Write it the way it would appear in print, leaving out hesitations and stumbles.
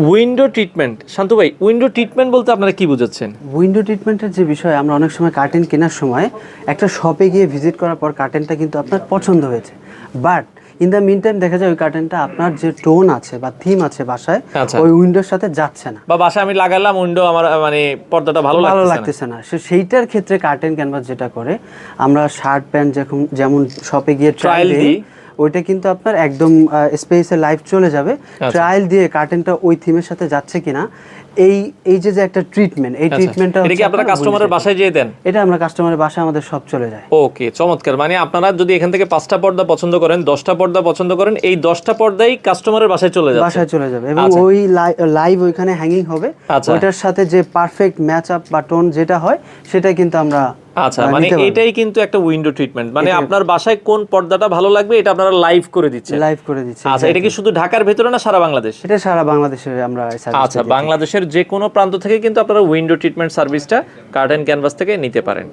Window treatment, শান্ত ভাই, window treatment বলতে আপনারা কি বুঝাচ্ছেন? উইন্ডো ট্রিটমেন্টের যে বিষয়, আমরা অনেক সময় কার্টেন কেনার সময় একটা শপে গিয়ে ভিজিট করার পর কার্টেনটা কিন্তু আপনার পছন্দ হয়েছে, but in the meantime দেখা যায় ওই কার্টেনটা আপনার যে টোন আছে বা থিম আছে বাসায়, আচ্ছা। ওই উইন্ডোর সাথে যাচ্ছে না বা বাসায় আমি লাগালাম উইন্ডো, আমার মানে পর্দাটা ভালো লাগতেছে না। সেইটার ক্ষেত্রে কার্টেন ক্যানভাস যেটা করে, আমরা শার্ট প্যান্ট যেমন শপে গিয়ে ট্রায়াল দিই, ওইটা কিন্তু আপনার একদম স্পেসে লাইভ চলে যাবে। ট্রায়াল দিয়ে কার্টেনটা ওই থিমের সাথে যাচ্ছে কিনা, এই যে একটা ট্রিটমেন্ট, এই ট্রিটমেন্টটা এটা কি আপনারা কাস্টমারের বাসায় যেয়ে দেন? এটা আমরা কাস্টমারের বাসায় আমাদের সব চলে যায়। ওকে, চমৎকার। মানে আপনারা যদি এখান থেকে 5টা পর্দা পছন্দ করেন, 10টা পর্দা পছন্দ করেন, এই 10টা পর্দাই কাস্টমারের বাসায় চলে যাবে এবং ওই লাইভ ওইখানে হ্যাঙ্গিং হবে। ওইটার সাথে যে পারফেক্ট ম্যাচ আপ বা টোন যেটা হয়, সেটা কিন্তু আমরা আচ্ছা, মানে এটাই কিন্তু একটা উইন্ডো ট্রিটমেন্ট। মানে আপনার বাসায় কোন পর্দাটা ভালো লাগবে এটা আপনারা লাইভ করে দিচ্ছেন। আচ্ছা, এটা কি শুধু ঢাকার ভেতরে না সারা বাংলাদেশ? এটা সারা বাংলাদেশে আমরা সার্ভিস। আচ্ছা, বাংলাদেশের যে কোনো প্রান্ত থেকে কিন্তু আপনারা উইন্ডো ট্রিটমেন্ট সার্ভিসটা কার্টেন ক্যানভাস থেকে নিতে পারেন।